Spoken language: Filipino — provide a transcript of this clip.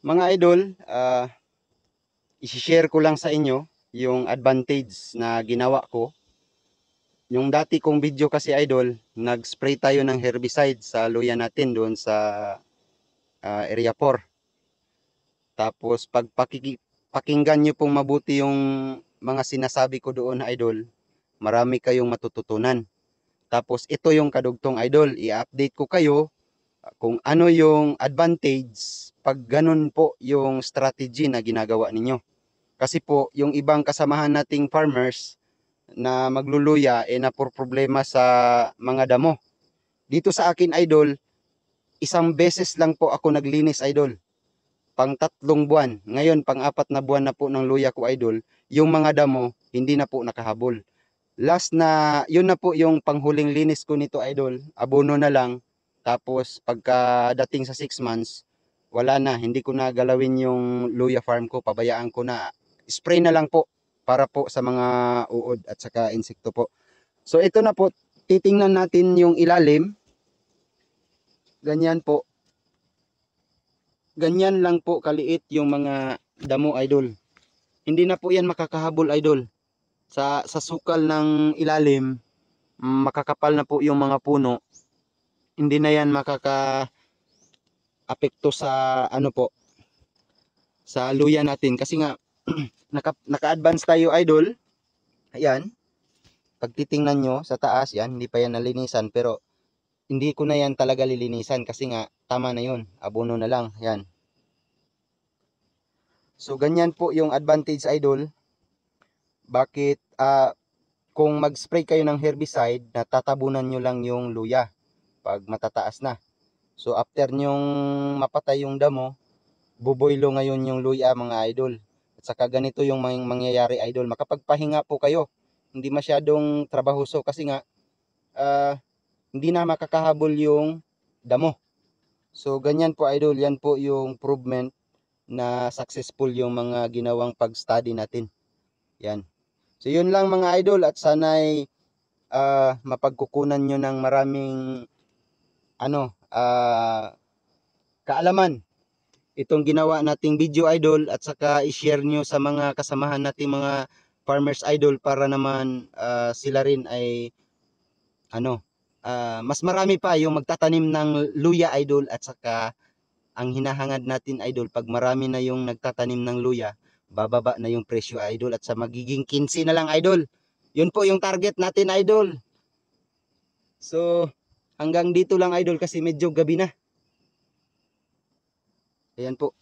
Mga idol, i-share ko lang sa inyo yung advantage na ginawa ko. Yung dati kong video kasi idol, nag-spray tayo ng herbicide sa luya natin doon sa area 4. Tapos pag pakinggan nyo pong mabuti yung mga sinasabi ko doon idol, marami kayong matututunan. Tapos ito yung kadugtong idol, i-update ko kayo kung ano yung advantage pag ganun po yung strategy na ginagawa ninyo. Kasi po, yung ibang kasamahan nating farmers na magluluya problema sa mga damo. Dito sa akin idol, isang beses lang po ako naglinis idol. Pang 3 buwan. Ngayon, pang 4 na buwan na po ng luya ko idol, yung mga damo hindi na po nakahabol. Last na, yun na po yung panghuling linis ko nito idol. Abono na lang. Tapos pagkadating sa 6 months, wala na. Hindi ko na galawin yung luya farm ko. Pabayaan ko na. Spray na lang po para po sa mga uod at saka insekto po. So ito na po. Titingnan natin yung ilalim. Ganyan po. Ganyan lang po kaliit yung mga damo idol. Hindi na po yan makakahabol idol. Sa sukal ng ilalim, makakapal na po yung mga puno, hindi na yan makaka-apekto sa ano po, sa luya natin kasi nga naka-advance tayo idol. Ayan, pag titingnan nyo sa taas yan, hindi pa yan nalinisan pero hindi ko na yan talaga lilinisan kasi nga tama na yun, abono na lang yan. So ganyan po yung advantage idol. Bakit kung mag-spray kayo ng herbicide, natatabunan nyo lang yung luya pag matataas na. So after nyong mapatay yung damo, buboylo ngayon yung luya mga idol. At saka ganito yung mangyayari idol, makapagpahinga po kayo. Hindi masyadong trabahoso kasi nga hindi na makakahabol yung damo. So ganyan po idol, yan po yung improvement na successful yung mga ginawang pag-study natin. Yan. So yun lang mga idol at sana'y mapagkukunan nyo ng maraming kaalaman itong ginawa nating video idol at saka i-share nyo sa mga kasamahan nating mga farmers idol para naman sila rin ay mas marami pa yung magtatanim ng luya idol at saka ang hinahangad natin idol pag marami na yung nagtatanim ng luya, bababa na yung presyo idol at sa magiging 15 na lang idol. Yun po yung target natin idol. So hanggang dito lang idol kasi medyo gabi na. Ayan po.